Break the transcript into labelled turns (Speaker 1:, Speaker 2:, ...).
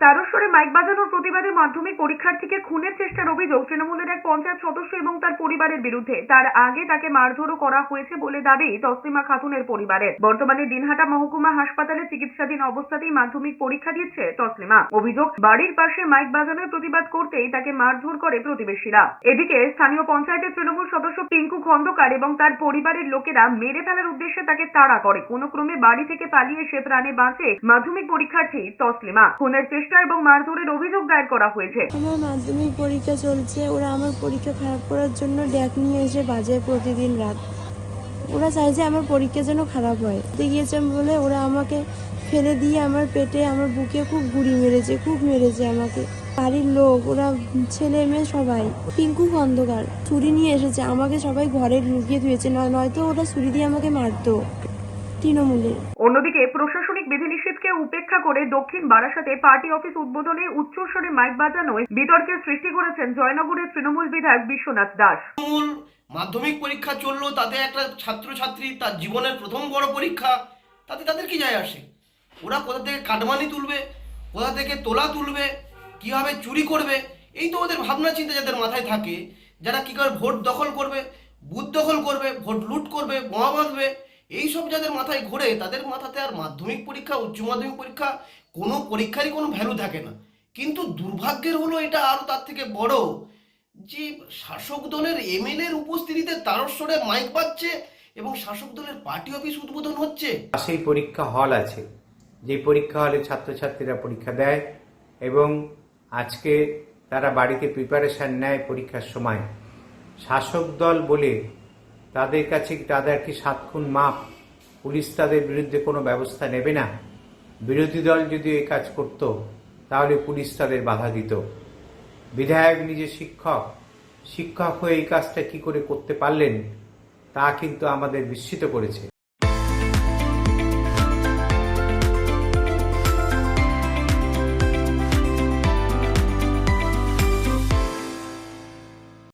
Speaker 1: তারস্বরে mic বাজানোর প্রতিবাদে মাধ্যমিক পরীক্ষার্থীকে খুনের চেষ্টার অভিযোগ তৃণমূলের এক পঞ্চায়েত সদস্য এবং তার পরিবারের বিরুদ্ধে। তার আগে তাকে মারধরও করা হয়েছে বলে দাবি তসলিমা খাতুনের পরিবারের। বর্তমানে দিনহাটা মহকুমা হাসপাতালে চিকিৎসাধীন অবস্থাতেই মাধ্যমিক পরীক্ষা দিচ্ছে তসলিমা। অভিযোগ, বাড়ির পাশে মাইক বাজানোর প্রতিবাদ করতেই তাকে মারধর করে প্রতিবেশীরা। এদিকে স্থানীয় পঞ্চায়েতের তৃণমূল সদস্য পিঙ্কু খন্দকার এবং তার পরিবারের লোকেরা মেরে ফেলার উদ্দেশ্যে তাকে তাড়া করে। কোনো ক্রমে বাড়ি থেকে পালিয়ে সে প্রাণে বাঁচে মাধ্যমিক পরীক্ষার্থী তসলিমা। খুনের চেষ্টা এবং মারধরের অভিযোগ দায়ের করা হয়েছে।
Speaker 2: আমার মাধ্যমিক পরীক্ষা চলছে, ওরা আমার পরীক্ষা খারাপ করার জন্য ড্যাক নিয়ে এসে বাজায় প্রতিদিন রাত। ওরা চাইছে আমার পরীক্ষা যেন খারাপ হয়। দেখিয়েছে বলে ওরা আমাকে ফেলে দিয়ে আমার পেটে, আমার বুকে খুব গুড়ি মেরেছে, খুব মেরেছে আমাকে। বাড়ির লোক, ওরা ছেলে মেয়ে সবাই। পিঙ্কু খন্দকার ছুরি নিয়ে এসেছে, আমাকে সবাই ঘরে লুকিয়ে দিয়েছে, নয়তো ওরা ছুরি দিয়ে আমাকে মারতো। তৃণমূলের।
Speaker 1: অন্যদিকে প্রশাসনিক বিধিনিষেধকে উপেক্ষা করে দক্ষিণ বারাসাতে পার্টি অফিস উদ্বোধনে উচ্চস্বরে মাইক বাজানোয় বিতর্কের সৃষ্টি করেছেন জয়নগরের তৃণমূল বিধায়ক বিশ্বনাথ দাস।
Speaker 3: মাধ্যমিক পরীক্ষা চললো, তাতে একটা ছাত্রছাত্রী তার জীবনের প্রথম বড় পরীক্ষা, তাতে তাদের কি যায় আসে? ওরা কোথা থেকে কাটমানি তুলবে, কোথা থেকে তোলা তুলবে, কিভাবে চুরি করবে, এই তো ওদের ভাবনা চিন্তা যাদের মাথায় থাকে। যারা কি করে ভোট দখল করবে, বুথ দখল করবে, ভোট লুট করবে, বোমা বাঁধবে, এইসব যাদের মাথায় ঘোরে, তাদের মাথাতে আর মাধ্যমিক পরীক্ষা, উচ্চ মাধ্যমিক পরীক্ষা, কোনো পরীক্ষারই কোনো ভ্যালু থাকে না। কিন্তু দুর্ভাগ্যের হলো এটা আরও তার থেকে বড়, যে শাসক দলের এমএলএর উপস্থিতিতে তারস্বরে মাইক বাজছে এবং শাসক দলের পার্টি অফিস উদ্বোধন হচ্ছে।
Speaker 4: সেই পরীক্ষা হল আছে, যে পরীক্ষা হলে ছাত্রছাত্রীরা পরীক্ষা দেয় এবং আজকে তারা বাড়িতে প্রিপারেশন নেয় পরীক্ষার সময়। শাসক দল বলে তাদের কাছে তাদের কি 7 খুন মাপ, পুলিশ তাদের বিরুদ্ধে কোনো ব্যবস্থা নেবে না। বিরোধী দল যদি এই কাজ করত তাহলে পুলিশ তাদের বাধা দিত। বিধায়ক নিজে শিক্ষক হয়ে এই কাজটা কি করে করতে পারলেন তা কিন্তু আমাদের বিস্মিত করেছে।